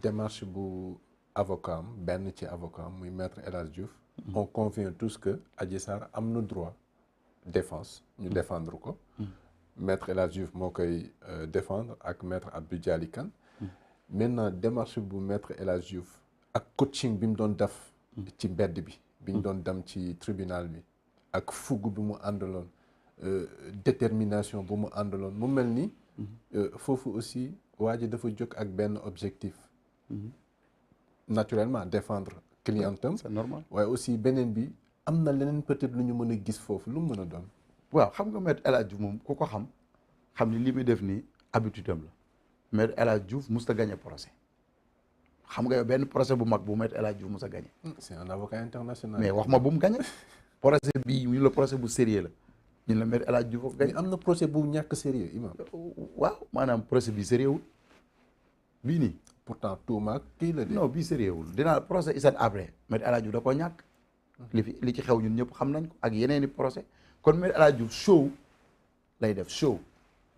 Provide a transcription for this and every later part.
démarche bu avocat am benn ci avocat am muy maître El Hadj Diouf. on convient tous que Adji Sarr am na droit défense ñu défendre ko. maître El Hadj Diouf moo koy défendre ak maître Abdou Dialy Kane. maintenant démarche bu maître El Hadj Diouf ak coaching bi mu doon def. ci mbedd bi. bi ñu doon dem ci tribunal bi. ak fougue bi mu àndaloon détermination bu mu àndaloon mu mel ni. foofu aussi waa ji dafa jóg ak benn objectif. naturellement défendre clientam. c'est normal waaye aussi beneen bi am na leneen peut-être lu ñu mën a gis foofu lu mu mën a doon. waaw xam nga maître El Hadj Diouf moom ku ko xam ni li muy def nii habitude am la maître El Hadj Diouf mosut a gagné procès xam nga yow benn procès bu mag bu maître El Hadj Diouf mos a gagné. c'est un avocat international. mais wax ma bu mu gagné procès bii ñu la procès bu sérieux la ñun la maître El Hadj Diouf gagné. mais am na procès bu ñàkk sérieux imam. waaw maanaam procès bi sérieux wul bii nii. pourtant tuuma kii la de. non bii sérieux wul dinaa procès Hissène Habré maître El Hadj Diouf da koo ñàkk. li ci xew ñun ñëpp xam nañ ko ak yeneen i procès kon maître El Hadj Diouf show lay def show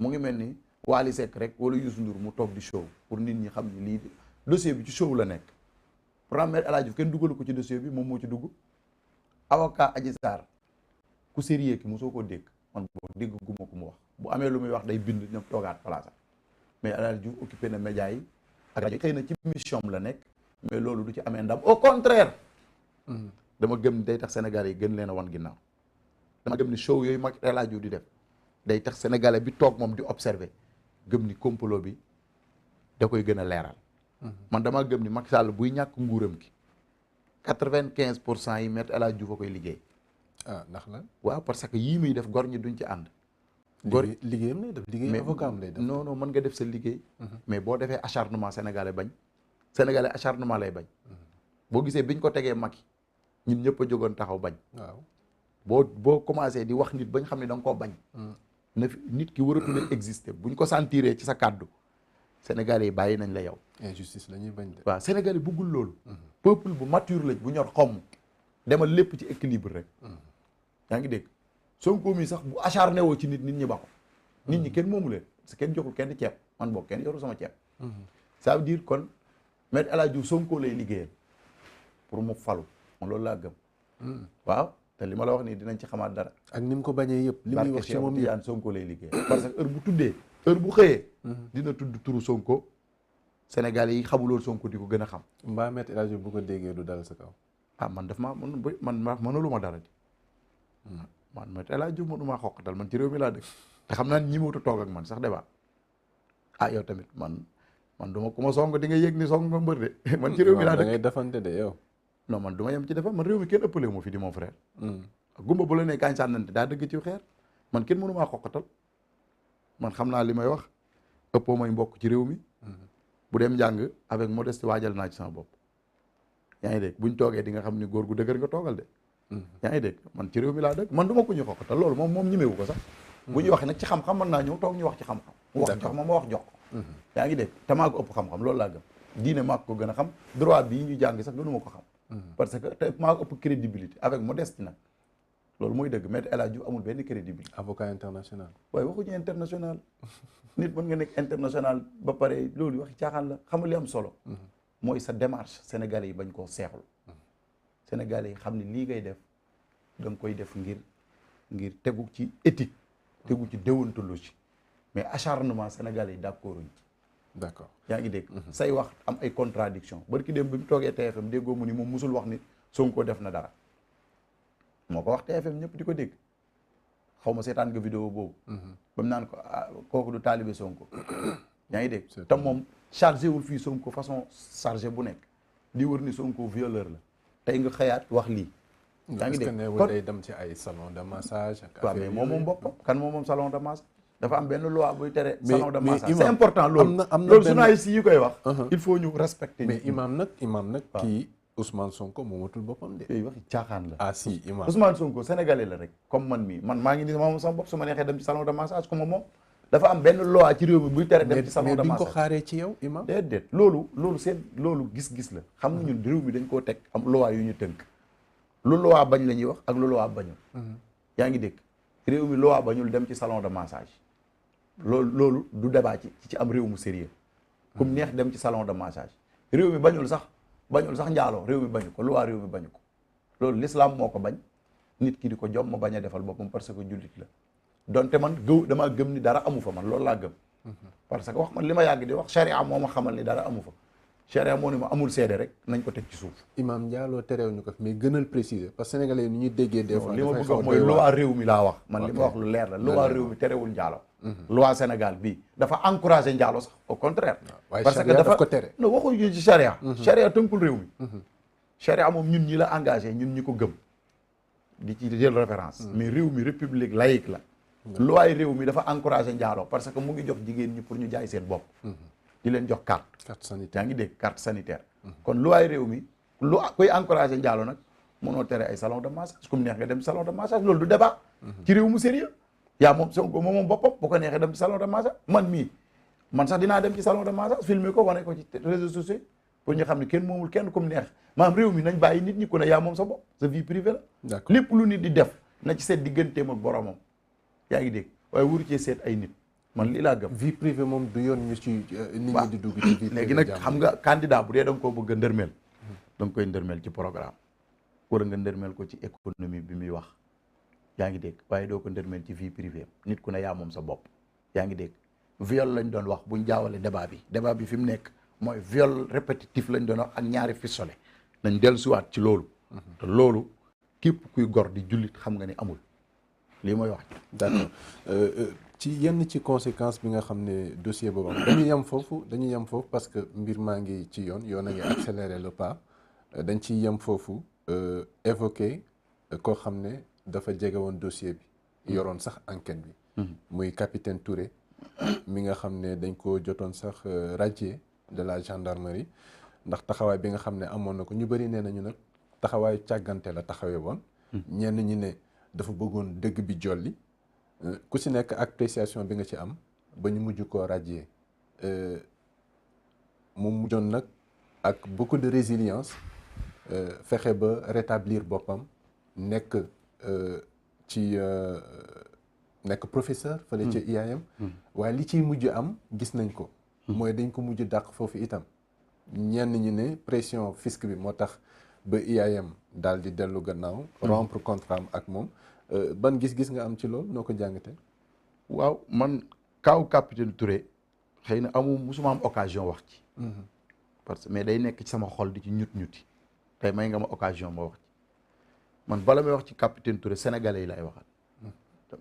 mu ngi mel ni Wally Seck rek wala Youssou Ndour mu toog di show pour nit ñi xam ni lii dossier bi ci show la nekk pourtant maître El Hadj Diouf kenn dugalu ko ci dossier bi moom moo ci dugg avocat Adji Sarr ku sérieux ki mosoo koo dégg man boo dégg guma ko mu wax bu amee lu muy wax day bind ñoom toogaat place mais El Hadj Diouf occupé na média yi ak rajo xëy na ci mission la nekk mais loolu du ci amee ndam au contraire dama gëm ni day tax Sénégalais yi gën leen a wan ginnaaw dama gëm ni show yooyu mag El Hadj Diouf di def day tax Sénégalais bi toog moom di observer gëm ni complot bi da koy gën a leeral man dama gëm ni Macky Sall buy ñàkk nguuram gi 95% yi maître El Hadj Diouf a koy liggéey ndax lan waaw parce que yii muy def gor ñi duñ ci ànd liggéeyam lay def liggéey avocat am lay def non non mën nga def sa liggéey mais boo defee acharnement Sénégalais bañ Sénégalais acharnement lay bañ boo gisee biñ ko tegee Macky ñun ñëpp a jógoon taxaw bañ waaw boo commencé di wax nit bañ xam ne da nga koo bañ na fi nit ki waratul a exister buñ ko sentiree ci sa kàddu Sénégalais yi bàyyi nañ la yow injustice la ñuy bañ de waaw Sénégalais yi bëggul loolu peuple bu mature lañ bu ñor xomm demal lépp ci équilibre rek yaa ngi dégg Sonko mi sax bu acharné woo ci nit ñi ba ko nit ñi kenn moomu leen parce que kenn joxul kenn ceeb man boog kenn yoru sama ceeb ça veut dire kon maître El Hadj Diouf Sonko lay liggéeyal pour mu falu man loolu laa gëm waaw te li ma la wax nii dinañ ci xamaat dara ak ni mu ko bañee yëpp li muy wax ci moom yaan Sonko lay liggéeyal parce que heure bu xëyee dina tudd turu Sonko Sénégalais yi xamuloon Sonko di ko gën a xam mbaa maître El Hadj Diouf bu ko déggee du dal sa kaw man daf maa man mënalu ma dara di man maître El Hadj Diouf mënu maa xoqatal man ci réew mi laa dëkk te xam naa ñi mawta toog ak man sax débat yow tamit man duma ku ma song di nga yëg ni song nga mbër de man ci réew mi laa dëkk da ngay defante de yow non man du ma yem ci defar man réew mi kenn ëppale moo fi di mon frère gumba bu la ne kaañ sànnante daa dëgg ci xeer man kenn mënu maa xoqatal man xam naa li may wax ëppoo may mbokk ci réew mi bu dem njàng avec modeste waajal naa ci sama bopp yaa ngi dégg buñ toogee di nga xam ni góor gu dëgër nga toogal de yaa ngi dégg man ci réew mi laa dëkk man du ma ko ñu xoqatal loolu moom ñemewu ko sax bu ñu waxee nag ci xam-xam mën naa ñëw toog ñu wax ci xam-xam mu wax jox ma wax jox ko yaa ngi dégg te maa ko ëpp xam-xam loolu laa gëm diine maa ko gën a xam droit bii ñu jàng sax gënu ma ko xam parce que te maa ko ëpp crédibilité avec modeste nag loolu mooy dëgg maître El Hadj Diouf amul benn crédibilité avocat international waaye waxuñu international nit mën nga nekk international ba pare loolu waxi caaxaan la xam nga li am solo mooy sa démarche sénégalais yi bañ koo seexlu sénégalais yi xam ne lii ngay def da nga koy def ngir tegu ci éthique tegu ci déontologie mais acharnement sénégalais yi d'accord uñ d'accord yaa ngi dégg say wax am ay contradiction barki dem bi mu toogee TFM déggoo mu ni moom musul wax ni Sonko def na dara moo ko wax TFM ñëpp di ko dégg xaw ma seetaan nga vidéo boobu ba mu naan ko kooku du taalibe Sonko yaa ngi dégg te moom chargé wul fii Sonko façon chargé bu nekk di wër ni Sonko violeur la tey nga xëyaat wax lii yaa ngi dégg kon day dem ci ay salon de massage ak waaw mais moom boppam kan moom salon de massage dafa am benn loi buy tere salon de massage c'est important loolu loolu journaliste yi koy wax il faut ñu respecter mais imam nag kii Ousmane Sonko moomatul boppam de yooyu waxi caaxaan la ah si imam Ousmane Sonko sénégalais la rek comme man mii man maa ngi ni moom sama bopp su ma neexee dem ci salon de massage comme moom dafa am benn loi ci réew mi buy tere dem ci salon de massage mais bi nga ko xaaree ci yow imam déedéet loolu gis-gis la xam nga ñun réew mi dañ koo teg am loi yu ñu tënk lu loi bañ la ñuy wax ak lu loi bañul yaa ngi dégg réew mi loi bañul dem ci salon de massage loolu du débat ci am réew mu sérieux kum neex dem ci salon de massage réew mi bañul sax njaaloo réew mi bañu ko lu waa réew mi bañu ko loolu l'islam moo ko bañ nit ki di ko jom ma bañ a defal boppam parce que jullit la donte man damaa gëm ni dara amu fa man loolu laa gëm parce que wax man li ma yàgg di wax charia moo ma xamal ni dara amu fa charia moo ni ma amul seede rek nañ ko teg ci suuf imam njaaloo terew ñu ko fi mais gënal préciser parce que sénégalais yi ni ñuy déggee des fois li ma bëgg wax mooy loi réew mi laa wax man li ma wax lu leer la loi réew mi terewul njaaloo loi Sénégal bii dafa encouragé njaaloo sax au contraire parce que dafa ko tere non waxuñu ci charia charia tënkul réew mi charia moom ñun ñi la engagé ñun ñi ko gëm di ci jël référence mais réew mi république laïque la loi réew mi dafa encouragé njaaloo parce que mu ngi jox jigéen ñi pour ñu jaay seen bopp di leen jox carte sanitaire yaa ngi dégg carte sanitaire kon loi réew mi lu koy encouragé njaaloo nag mënoo tere ay salon de massage comme neex nga dem salon de massage loolu du débat ci réew mu sérieux yaa moom Sonko moom boppam bu ko neexee dem ci salon de massage man sax dinaa dem ci salon de massage filmer ko wane ko ci réseaux sociaux pour ñu xam ne kenn moomul kenn comme neex maanaam réew mi nañ bàyyi nit ñi ku ne yaa moom sa bopp sa vie privée la lépp lu nit di def na ci seet digganteem ak boromam yaa ngi dégg waaye wuru cee seet ay nit man lii laa gëm vie privée moom du yoon ñu ci nit ñi di dugg ci vie privée léegi nag xam nga candidat bu dee da nga koo bëgg a ndërmeel da nga koy ndërmeel ci programme wala nga ndërmeel ko ci économie bi muy wax yaa ngi dégg waaye doo ko ndërmeel ci vie privée nit ku ne yaa moom sa bopp yaa ngi dégg viol lañ doon wax buñ jaawale débat bi fi mu nekk mooy viol répétitif lañ doon wax ak ñaari fistolet nañ dellusiwaat ci loolu te loolu képp kuy gor di jullit xam nga ni amul lii mooy wax d'accord ci yenn ci conséquence bi nga xam ne dossier boobu am dañuy yem foofu parce que mbir maa ngi ci yoon a ngi accélérer le pas dañ ciy yem foofu évoquer koo xam ne dafa jege woon dossier bi yoroon sax enquête bi muy capitaine Touré mi nga xam ne dañ ko jotoon sax radié de la gendarmerie ndax taxawaay bi nga xam ne amoon na ko ñu bëri nee nañu nag taxawaayu càggante la taxawee woon ñenn ñi ne dafa bëggoon dëgg bi jolli ku si nekk appréciation bi nga ci am ba ñu mujj koo radié mu mujjoon nag ak beaucoup de résilience fexe ba rétablir boppam nekk nekk professeur fële ca IAM waaye li ciy mujj am gis nañ ko mooy dañ ko mujj dàq foofu itam ñenn ñi ne pression fisc bi moo tax ba IAM daal di dellu gannaaw rompre contrat am ak moom ban gis-gis nga am ci loolu noo ko jàngatee waaw man kaaw capitaine Touré xëy na musuma am occasion wax ci parce que mais day nekk ci sama xol di ci ñuti tey may nga ma occasion ma wax ci man bala may wax ci capitaine Touré sénégalais yi lay waxal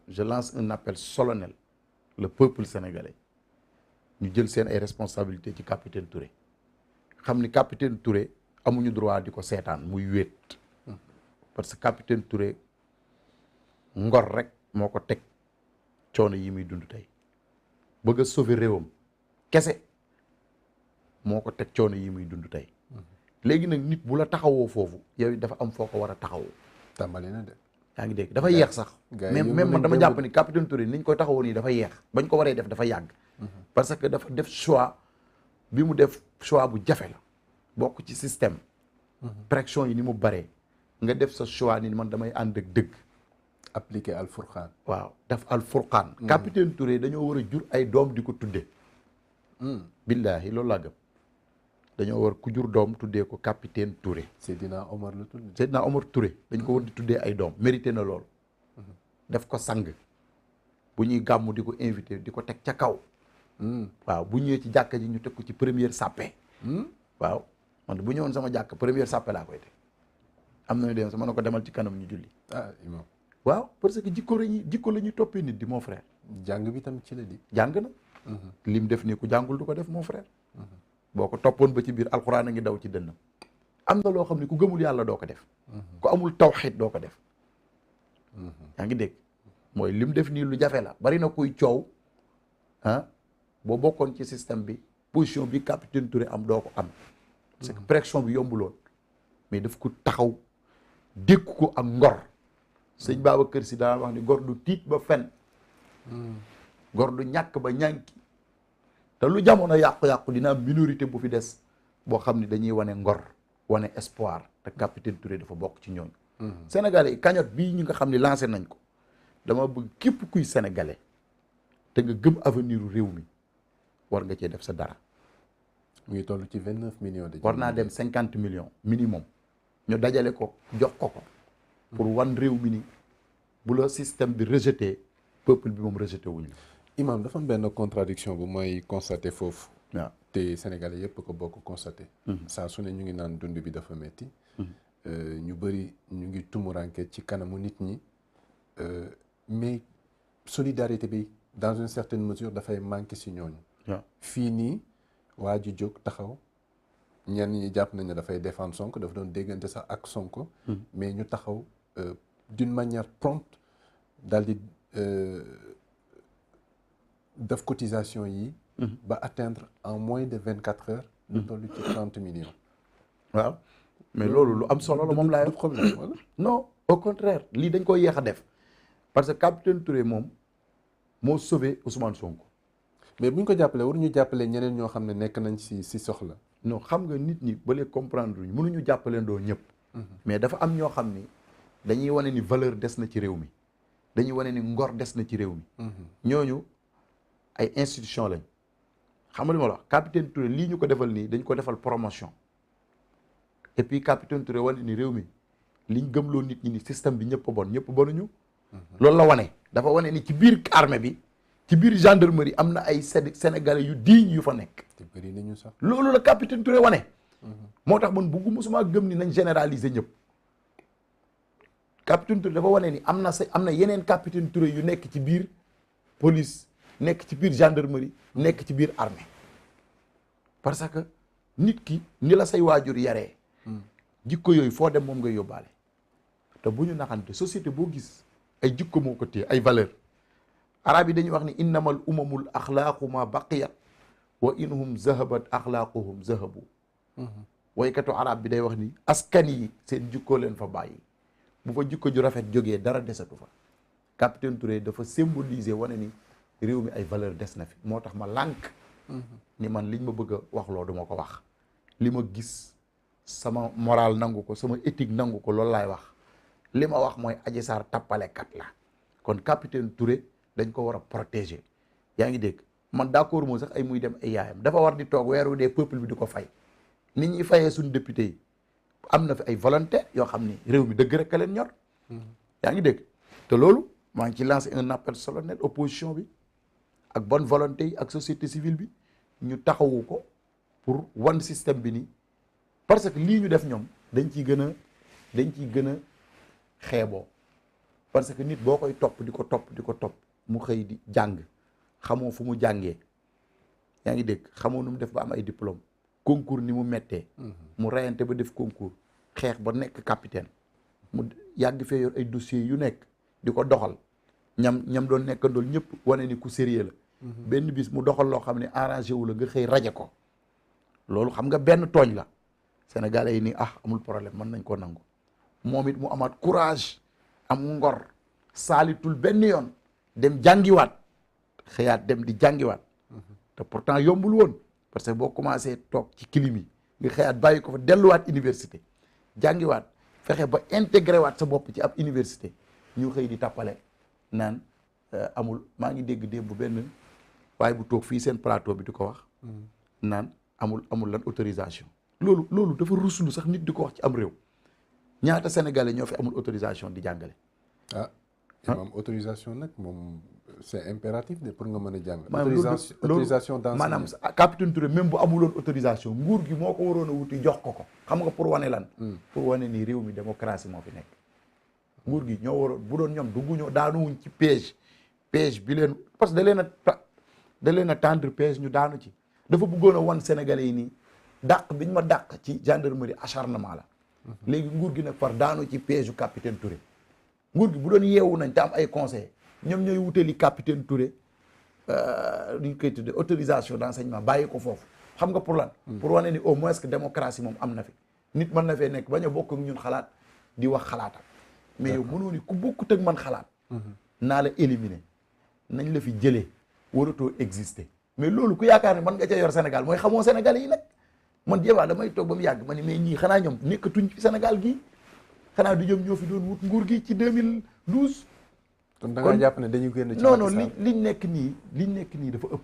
je lance un appel solennel le peuple sénégalais ñu jël seen ay responsabilités ci capitaine Touré xam ni capitaine Touré amuñu droit di ko seetaan muy wéet parce que capitaine Touré ngor rek moo ko teg coono yi muy dund tey bëgg a sauver réewam kese moo ko teg coono yi muy dund tey léegi nag nit bu la taxawoo foofu yow dafa am foo ko war a taxawoo tàmbali na de yaa ngi dégg dafa yeex sax même man dama jàpp ni capitaine Touré niñ koy taxawoo nii dafa yeex bañ ko waree def dafa yàgg parce que dafa def choix bi mu def choix bu jafe la bokk ci système pression yi ni mu baree nga def sa choix ni man damay ànd ak dëgg appliqué al furqaan waaw def al furqaan capitaine Touré dañoo war a jur ay doom di ko tudde billaahi loolu laa gëm dañoo war ku jur doom tuddee ko capitaine Touré Seydina Omar la tudd Seydina Omar Touré dañ ko war di tuddee ay doom mérité na lool def ko sang bu ñuy gàmmu di ko invité di ko teg ca kaw waaw bu ñëwee ci jàkka ji ñu teg ko ci première sàppe waaw man bu ñëwoon sama jàkk première sàppe laa koy teg am nañu dem sama na ko demal ci kanam ñu julli imam waaw parce que jikko la ñuy toppee nit di mon frère jàng bi tam ci la di jàng na lim def nii ku jàngul du ko def mon frère boo ko toppoon ba ci biir alxuraan a ngi daw ci dënnam am na loo xam ne ku gëmul yàlla doo ko def ku amul tawxiid doo ko def yaa ngi dégg mooy lim def nii lu jafe la bari na kuy coow boo bokkoon ci système bi position bi capitaine Touré am doo ko am parce que pression bi yombuloon mais daf ko taxaw dékku ko ak ngor sëñ Babacar Si daan wax ni gor du tiit ba fen gor du ñàkk ba ñànki te lu jamono yàqu-yàqu dina am minorité bu fi des boo xam ne dañuy wane ngor wane espoir te capitaine Touré dafa bokk ci ñooñu sénégalais yi cagnotte bii ñu nga xam ne lancé nañ ko dama bëgg képp kuy sénégalais te nga gëm avenir u réew mi war nga cee def sa dara mu ngi toll ci 29 millions de. war naa dem 50 millions minimum ñu dajale ko jox ko pour wan réew mi ni bu la système bi rejeté peuple bi moom rejeté wuñu Imam dafa am benn contradiction bu mooy constaté foofu. waaw te Sénégalais yëpp ko bokk constaté. saa su ne ñu ngi naan dund bi dafa metti ñu bëri ñu ngi tumuranke ci kanamu nit ñi mais solidarité bi dans une certaine mesure dafay manqué si ñooñu. waaw fii nii waa ji jóg taxaw ñenn ñi jàpp nañ ne dafay défendre Sonko dafa doon déggante sax ak Sonko. mais ñu taxaw d'une manière prompte daal di def cotisation yi. ba atteindre en moins de 24 heures. lu toll ci 30 millions. waaw mais loolu lu am solo la moom laay du problème wala. non au contraire lii dañ koy yéex a def parce que capitaine Touré moom moo sauvé Ousmane Sonko. mais bu ñu ko jàppalee war ñu jàppale ñeneen ñoo xam ne nekk nañ si soxla. non xam nga nit ñi ba léegi comprendre ñu mënuñu jàppale ndoo ñëpp. mais dafa am ñoo xam ni dañuy wane ni valeur des na ci réew mi dañuy wane ni ngor des na ci réew mi. ñooñu ay institution lañ. xam nga li ma la wax capitaine Touré lii ñu ko defal nii dañ ko defal promotion et puis capitaine Touré wane ni réew mi liñ gëmloo nit ñi ni système bi ñëpp bon ñëpp bonuñu. loolu la wane dafa wane ni ci biir armée bi ci biir gendarmerie am na ay sénégalais yu digne yu fa nekk. te bëri nañu sax. loolu la capitaine Touré wane. moo tax man bëggu musuma gëm ni nañ généraliser ñëpp. capitaine Touré dafa wane ni am na yeneen capitaine Touré yu nekk ci biir police nekk ci biir gendarmerie nekk ci biir armée parce que nit ki ni la say waajur yaree. jikko yooyu foo dem moom ngay yóbbaale. te bu ñu naxante société boo gis ay jikko moo ko téye ay valeur arab yi dañuy wax ni innamal umamul axlaaqu ma baqiyat wa inhum zahabat axlaaquhum zahabu waykatu arab bi day wax ni askan yi seen jikko leen fa bàyyi bu fa jikko ju rafet jógee dara desatu fa. capitaine Touré dafa symboliser wane ni réew mi ay valeur des na fi moo tax ma lànk ni man liñ ma bëgg a wax loo duma ko wax li ma gis sama moral nangu ko sama éthique nangu ko loolu laay wax li ma wax mooy Adji Sarr tappalekat la kon capitaine Touré dañ ko war a protéger yaa ngi dégg man d'accord moo sax ay muy dem ay yaayam dafa war di toog weeru dee peuple bi di ko fay nit ñi fayee suñu député yi am na fi ay volonté yoo xam ni réew mi dëgg rek a leen ñor yaa ngi dégg te loolu maa ngi ci lancé un appel solennel opposition bi ak bonne volonté yi ak société civile bi ñu taxawu ko pour wan système bi nii parce que lii ñu def ñoom dañ ciy gën a xeeboo parce que nit boo koy topp di ko topp mu xëy di jàng xamoo fu mu jàngee yaa ngi dégg xamoo nu mu def ba am ay diplôme concours ni mu mettee mu reyante ba def concours xeex ba nekk capitaine mu yàgg fee yor ay dossiers yu nekk di ko doxal ñam doon nekkandool ñëpp wane ni ku sérieux la benn bis mu doxal loo xam ne arrangé wu la nga xëy raje ko loolu xam nga benn tooñ la sénégalais yi ni amul problème mën nañ koo nangu moom it mu amaat courage am ngor saalitul benn yoon dem jàngiwaat xëyaat dem di jàngiwaat te pourtant yombul woon parce que boo commencé toog ci clim yi nga xëyaat bàyyi ko fa delluwaat université jàngiwaat fexe ba intégré waat sa bopp ci ab université ñu xëy di tappale naan amul maa ngi dégg démb bu benn waaye bu toog fii seen plateau bi di ko wax naan amul lan autorisation loolu dafa ruslu sax nit di ko wax ci am réew ñaata sénégalais ñoo fi amul autorisation di jàngale imam autorisation nag moom c'est impératif de pour nga mën a jàng autorisation d'enseignement maanaam capitaine Touré même bu amuloon autorisation nguur gi moo ko waroon a wuti jox ko xam nga pour wane lan pour wane ni réew mi démocratie moo fi nekk nguur gi ñoo waroon bu doon ñoom dugguñoo daanuwuñ ci piège bi leen parce que da leen a tendre piège ñu daanu ci dafa bëggoon a wan sénégalais yi nii dàq biñ ma dàq ci gendarmerie acharnement la léegi nguur gi nag par daanu ci piège u capitaine Touré nguur gi bu doon yeewu nañ te am ay conseil ñoom ñooy wutali capitaine Touré ñu koy tudde autorisation d'enseignement bàyyi ko foofu xam nga pour lan pour wane ni au moins que démocratie moom am na fi nit mën na fee nekk bañ a bokk ak ñun xalaat di wax xalaatam mais yow mënoo ni ku bokkut ak man xalaat naa la éliminer nañ la fi jëlee waratoo exister mais loolu ku yaakaar ne man nga ca yor Sénégal mooy xamoo Sénégal yi nag man jéebaa damay toog ba mu yàgg ma ni mais ñii xanaa ñoom nekkatuñ ci Sénégal gii xanaa du ñoom ñoo fi doon wut nguur gi ci 2012 kon da nga jàpp ne dañu génn ci liñ nekk nii dafa ëpp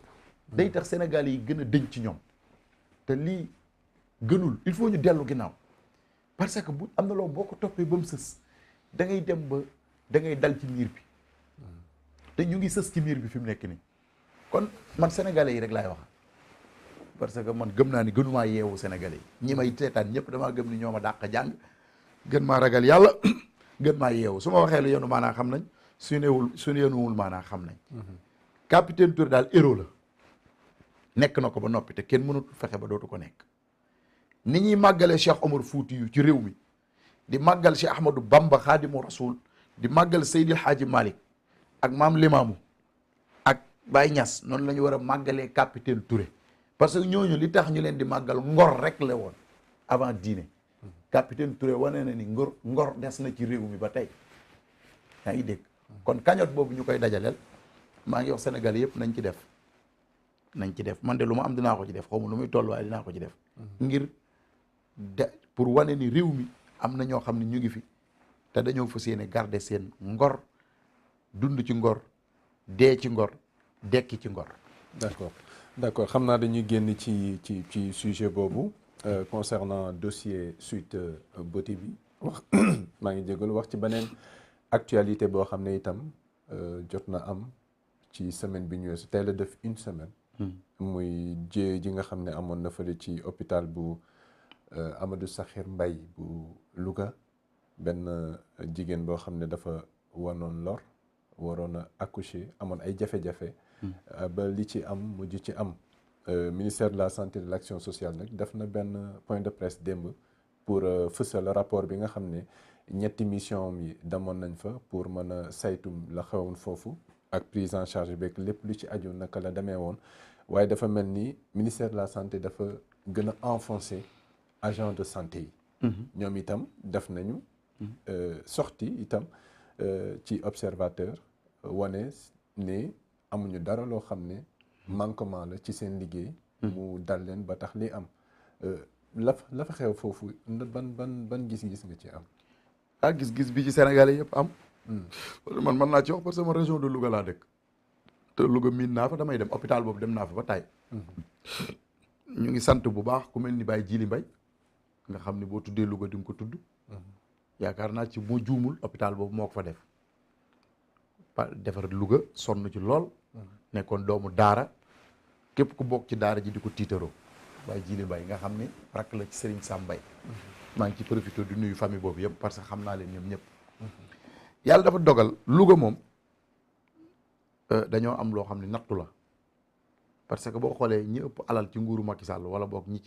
day tax Sénégal yi gën a dëñ ci ñoom te lii gënul il faut ñu dellu ginnaaw parce que bu am na loo boo ko toppee ba mu sës da ngay dem ba da ngay dal ci miir bi te ñu ngi sës ci miir bi fi mu nekk nii kon man sénégalais yi rek laay wax parce que man gëm naa ni gënumaa yeewu sénégalais yi ñi may seetaan ñëpp damaa gëm ni ñoo ma dàq jàng gën maa ragal yàlla gën maa yeewu su ma waxee lu yenu maanaa xam nañ su yenuwul maanaa xam nañ capitaine Touré daal héros la nekk na ko ba noppi te kenn mënut fexe ba dootu ko nekk ni ñuy màggale Cheikh Omar Fouti yu ci réew mi di màggal Cheikh Ahmadou Bamba Khadimu Rasoul di màggal Seydil Hadji Malick ak maam Limaamu ak Baye Niass noonu la ñu war a màggalee capitaine Touré parce que ñooñu li tax ñu leen di màggal ngor rek la woon avant diine capitaine Touré wane na ni ngor des na ci réew mi ba tey yaa ngi dégg kon cagnotte boobu ñu koy dajaleel maa ngi wax Sénégal yëpp nañ ci def man de lu ma am dinaa ko ci def xaw ma lu muy toll waaye dinaa ko ci def ngir pour wane ni réew mi am na ñoo xam ne ñu ngi fi te dañoo fas yéene garder seen ngor dund ci ngor dee ci ngor dekki ci ngor. d'accord xam naa dañuy génn ci sujet boobu concernant dossier Sweet Beauté bi wax maa ngi jégalu wax ci beneen actualité boo xam ne itam jot na am ci semaine bi ñu weesu tey la def une semaine. muy ji nga xam ne amoon na fële ci hôpital bu Amadou Sakhir Mbaye bu Louga benn jigéen boo xam ne dafa wanoon lor waroon a accoucher amoon ay jafe-jafe. ba li ci am mujj ci am. Ministère de la santé et de l'action sociale nag def na benn point de presse démb pour fësal rapport bi nga xam ne ñetti mission yi demoon nañ fa pour mën a saytu la xewoon foofu ak prise en charge beeg lépp lu ci aju naka la demee woon waaye dafa mel ni ministère de la santé dafa gën a enfoncer agent de santé yi. ñoom itam def nañu. sortie itam ci observateur wane ne amuñu dara loo xam ne manquement la ci seen liggéey. mu dal leen ba tax li am la fa xew foofu ban gis-gis nga ci am. Gis-gis bi ci Sénégalais yëpp am. man mën naa ci wax parce que sama région de Louga laa dëkk. te Louga miin naa fa damay dem hôpital boobu dem naa fa ba tey. ñu ngi sant bu baax ku mel ni Baye Djili Mbaye nga xam ne boo tuddee Louga di nga ko tudd. yaakaar naa ci moo juumul hôpital boobu moo ko fa def. defar Louga sonn ci lool. nekkoon doomu daara képp ku bokk ci daara ji di ko tiitaroo. Baye Djili Mbaye nga xam ni rakk la ci Serigne Sam Mbaye. maa ngi ci profité di nuyu famille boobu yëpp parce que xam naa leen ñoom ñëpp. yàlla dafa dogal Louga moom dañoo am loo xam ne nattu la parce que boo xoolee ñi ëpp alal ci nguuru Macky Sall wala boog ñi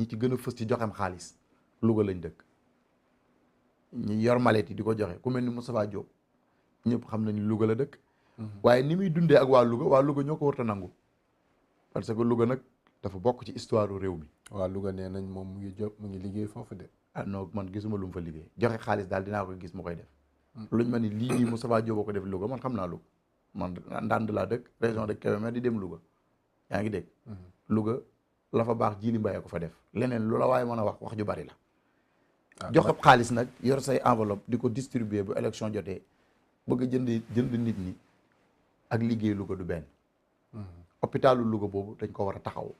ci gën a fës ci joxem xaalis Louga lañ dëkk. ñi yor malet yi di ko joxe ku mel ni Moustapha Diop ñëpp xam nañu Louga la dëkk. waaye ni muy dundee ak waa Louga ñoo ko warta nangu parce que Louga nag dafa bokk ci histoire réew mi. waa Louga nee nañ moom mu ngi liggéey foofu de. non man gisuma lu mu fa liggéey joxe xaalis daal dinaa ko gis mu koy def. luñ ma ni lii nii Moustapha Diop ko def Louga man xam naa Louga man ndànd laa dëkk région de Kébémer di dem Louga yaa ngi dégg. Louga la fa baax Djili Mbaye ko fa def leneen lu la waaye mën a wax ju bari la. joxe xaalis nag yor say enveloppe di ko distribuer bu élection jotee bëgg a jënd nit ñi ak liggéey Louga du benn. hôpitalu Louga boobu dañ ko war a taxaw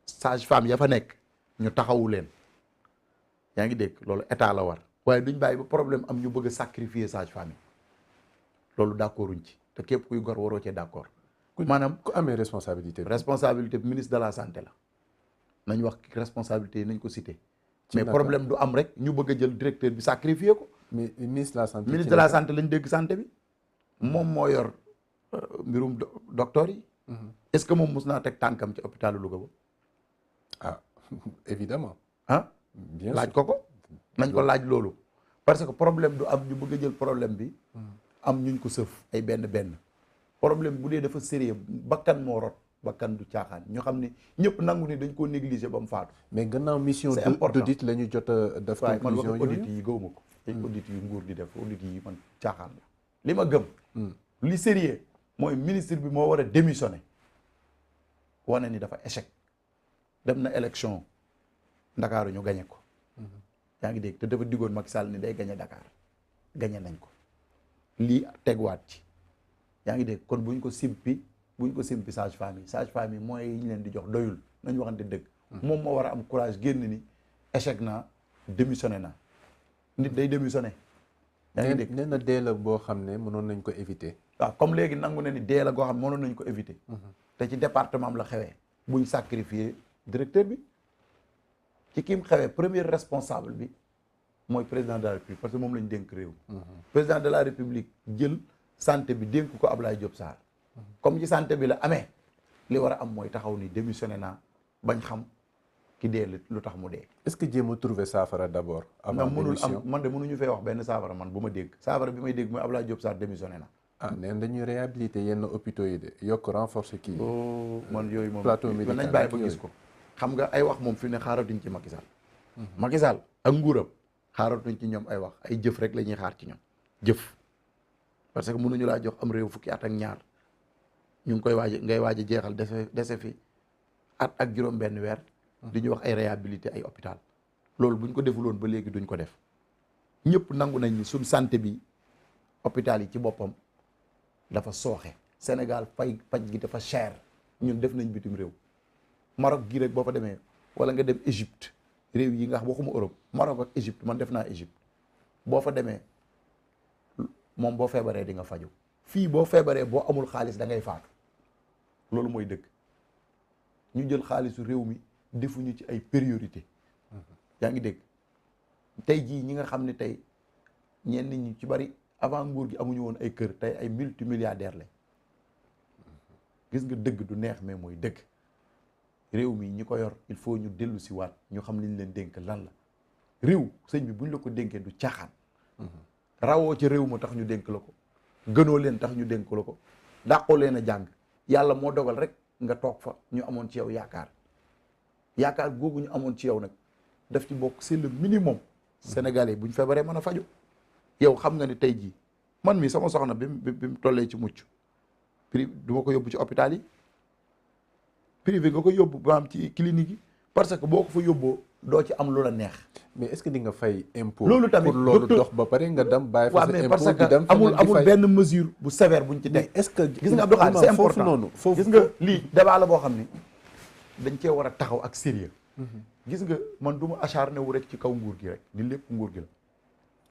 sage-femme ya fa nekk ñu taxawu leen yaa ngi dégg loolu état la war waaye duñ bàyyi ba problème am ñu bëgg a sacrifier sage-femme yi loolu d'accorduñ ci te képp kuy gor waroo cee d'accord. maanaam ku amee responsabilité bi ministre de la santé la nañ wax responsabilité yi nañ ko cité. mais problème du am rek ñu bëgg a jël directeur bi sacrifier ko. mais ministre de la santé lañ dégg santé bi moom moo yor mbirum docteur yi. est-ce que moom mus naa teg tànkam ci hôpitalu Louga ba. Évidemment. bien laaj ko nañ ko laaj loolu. parce que problème du am ñu bëgg a jël problème bi. am ñuñ ko sëf ay benn problème bu dee dafa sérieux bakkan moo rot bakkan du caaxaan ñu xam ne ñëpp nangu ni dañ koo négliger ba mu faatu. mais gannaaw mission d'audit la ñu jot a def conclusion yooyu audit yi gëwuma ko. ay audit yu nguur di def audit yi man caaxaan la. li ma gëm. li sérieux mooy ministre bi moo war a démissionner wane ni dafa échec dem na élection Ndakaaru ñu gañe ko. yaa ngi dégg te dafa diggoon Macky Sall ni day gañe Dakar gañe nañ ko lii teguwaat ci yaa ngi dégg kon buñ ko simpi sage-femme yi mooy yi ñu leen di jox doyul nañ waxante dëgg moom moo war a am courage génn ni échec naa démissionné naa nit day démissionné. yaa ngi dégg nee na dee la boo xam ne mënoon nañ ko éviter. waaw comme léegi nangu na ni dee la goo xam ne mënoon nañ ko éviter. te ci département am la xewee. buñ sacrifier directeur bi ci kim xewee premier responsable bi mooy président de la république parce que moom lañ dénk réew. président de la république jël santé bi dénk ko Abdoulaye Diop Sarr. comme ci santé bi la amee li war a am mooy taxaw ni démissionné naa bañ xam ki dee lu tax mu dee. est-ce que jéem a trouver saafara d'abord. avant démission man de mënuñu fee wax benn saafara man bu ma dégg. saafara bi may dégg mooy Abdoulaye Diop Sarr démissionné na. ah neen dañuy réhabiliter yenn hôpitaux yi de yokk renforcer kii. man yooyu moom plateau médical nañ bàyyi ba gis ko. xam nga ay wax moom fi ne xaaratuñ ci Macky Sall. Macky Sall ak nguuram xaaratuñ ci ñoom ay wax ay jëf rek la ñuy xaar ci ñoom jëf. parce que mënuñu laa jox am réew fukki at ak ñaar ñu ngi koy ngay waaj a jeexal dese fi at ak juróom benn weer. di ñu wax ay réhabilité ay hôpital loolu buñ ko defuloon ba léegi duñ ko def ñëpp nangu nañ ni suñ santé bi hôpital yi ci boppam dafa sooxe. Sénégal paj gi dafa cher ñun def nañ bitim réew Maroc gi rek boo fa demee wala nga dem Égypte réew yi nga xam waxuma Europe Maroc ak Égypte man def naa Égypte boo fa demee moom boo feebaree di nga faju fii boo feebaree boo amul xaalis da ngay faatu loolu mooy dëgg ñu jël xaalisu réew mi defuñu ci ay priorité yaa ngi dégg tey jii ñi nga xam ne tey ñenn ñi ci bari avant nguur gi amuñu woon ay kër tey ay multimilliardaires lañ gis nga dëgg du neex mais mooy dëgg réew mi ñi ko yor il faut ñu dellu si waat ñu xam liñ leen dénk lan la réew sëñ bi buñ la ko dénkee du caaxaan rawoo ci réew ma tax ñu dénk la ko gënoo leen tax ñu dénk la ko dàqoo leen a jàng yàlla moo dogal rek nga toog fa ñu amoon ci yow yaakaar googu ñu amoon ci yow nag daf ci bokk c'est le minimum sénégalais buñ feebaree mën a faju yow xam nga ni tey jii man mi sama soxna bi mu tollee ci mucc privé du ma ko yóbbu ci hôpital yi privé nga ko yóbbu ba am ci clinique yi parce que boo ko fa yóbboo doo ci am lu la neex. mais est-ce que di nga fay impôt. loolu tamit pour loolu dox ba pare nga dem bàyyi fa sa impôt parce di dem que amul benn mesure bu sévère buñ ci teg. est-ce que gis nga Abdou Khadre c'est important noonu foofu gis nga lii débat la boo xam ni dañ cee war a taxaw ak sérieux gis nga man du ma acharné wu rek ci kaw nguur gi rek di lépp nguur gi la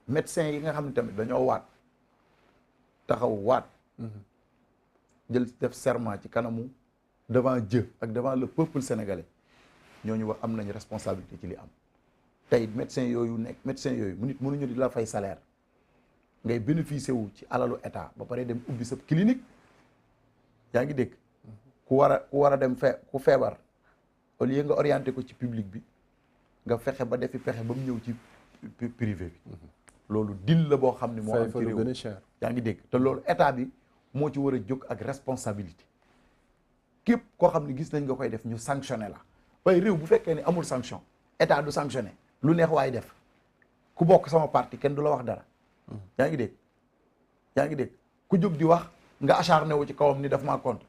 médecins yi nga xam ne tamit dañoo waat taxaw waat jël def serment ci kanamu devant Dieu ak devant le peuple sénégalais ñooñu wax am nañ responsabilité ci li am tey médecins yooyu mu nit mënuñu di la fay salaire ngay bénéficier wu ci alalu état ba pare dem ubbi sa clinique yaa ngi dégg ku war a dem ku feebar au lieu nga orienté ko ci public bi nga fexe ba defi pexe ba mu ñëw ci privé bi loolu dil la boo xam ne moo am ci réew gën a cher yaa ngi dégg te loolu état bi moo ci war a jóg ak responsabilité képp koo xam ne gis nañ nga koy def ñu sanctionné la waaye réew bu fekkee ne amul sanction état du sanctionné lu neex waay def ku bokk sama parti kenn du la wax dara yaa ngi dégg ku jóg di wax nga acharné wu ci kawam ni daf maa contre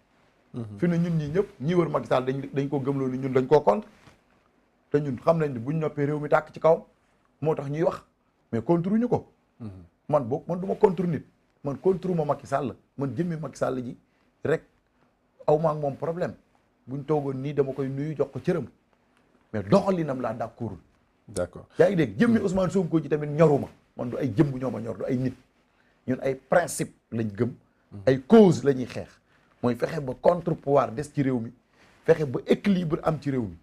fi ne ñun ñi ñëpp ñi wër Macky Sall dañ ko gëmloo ni ñun dañ koo contre te ñun xam nañ ni buñ noppee réew mi tàkk ci kawam moo tax ñuy wax mais contre ñu ko man du ma contre nit man contre ma Macky Sall man jëmmi Macky Sall ji rek aw ma ak moom problème buñ toogoon nii dama koy nuyu jox ko cëram mais doxalinam laa d'accordul d'accord yaa ngi dégg jëmmi Ousmane Sonko ji tamit ñoruma man du ay jëmb ñoo ma ñor du ay nit ñun ay principe lañ gëm ay cause la ñuy xeex mooy fexe ba contre pouvoir des ci réew mi fexe ba équilibre am ci réew mi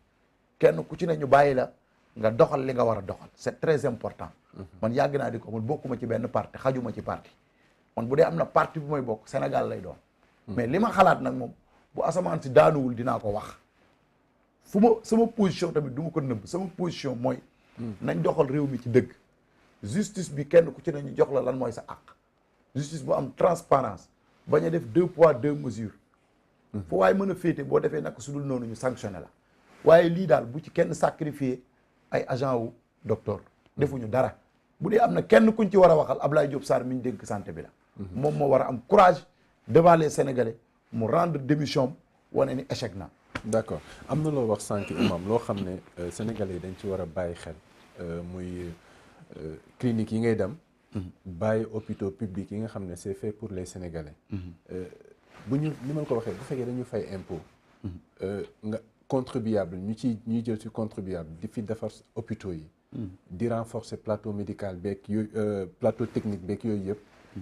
kenn ku ci ne ñu bàyyi la nga doxal li nga war a doxal c'est très important man yàgg naa di ko man bokkuma ci benn parti xajuma ci parti man bu dee am na parti bu may bokk Sénégal lay doon mais li ma xalaat nag moom bu asamaan si daanuwul dinaa ko wax sama position tamit du ma ko nëbb sama position mooy nañ doxal réew mi ci dëgg justice bi kenn ku ci ne ñu jox la lan mooy sa àq justice bu am transparence bañ a def 2 poids 2 mesures fu waaye mën a féete boo defee nag su dul noonu ñu sanctionné la waaye lii daal bu ci kenn sacrifier ay agent wu docteur defuñu dara bu dee am na kenn kuñ ci war a waxal Abdoulaye Diop Sarr mi ñu dénk santé bi la moom moo war a am courage devant les Sénégalais mu rendre démission wane ni échec na d'accord am na loo wax sànq imam loo xam ne Sénégalais yi dañ ci war a bàyyi xel muy clinique yi ngay dem bàyyi hôpitaux publics yi nga xam ne c'est fait pour les Sénégalais bu ñu ni ma ko waxee bu fekkee dañu fay impôt nga contribuable ñuy jël ci contribuable di fi defar hôpitaux yi. di renforcer plateau médical beeg yooyu plateau technique beeg yooyu yëpp.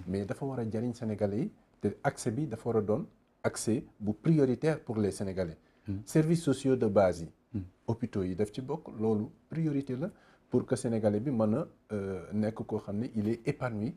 mais dafa war a jariñ Sénégalais yi te accès bi dafa war a doon accès bu prioritaire pour les Sénégalais. services sociaux de base yi. hôpitaux yi daf ci bokk loolu priorité la pour que Sénégalais bi mën a nekk koo xam ne il est épanoui.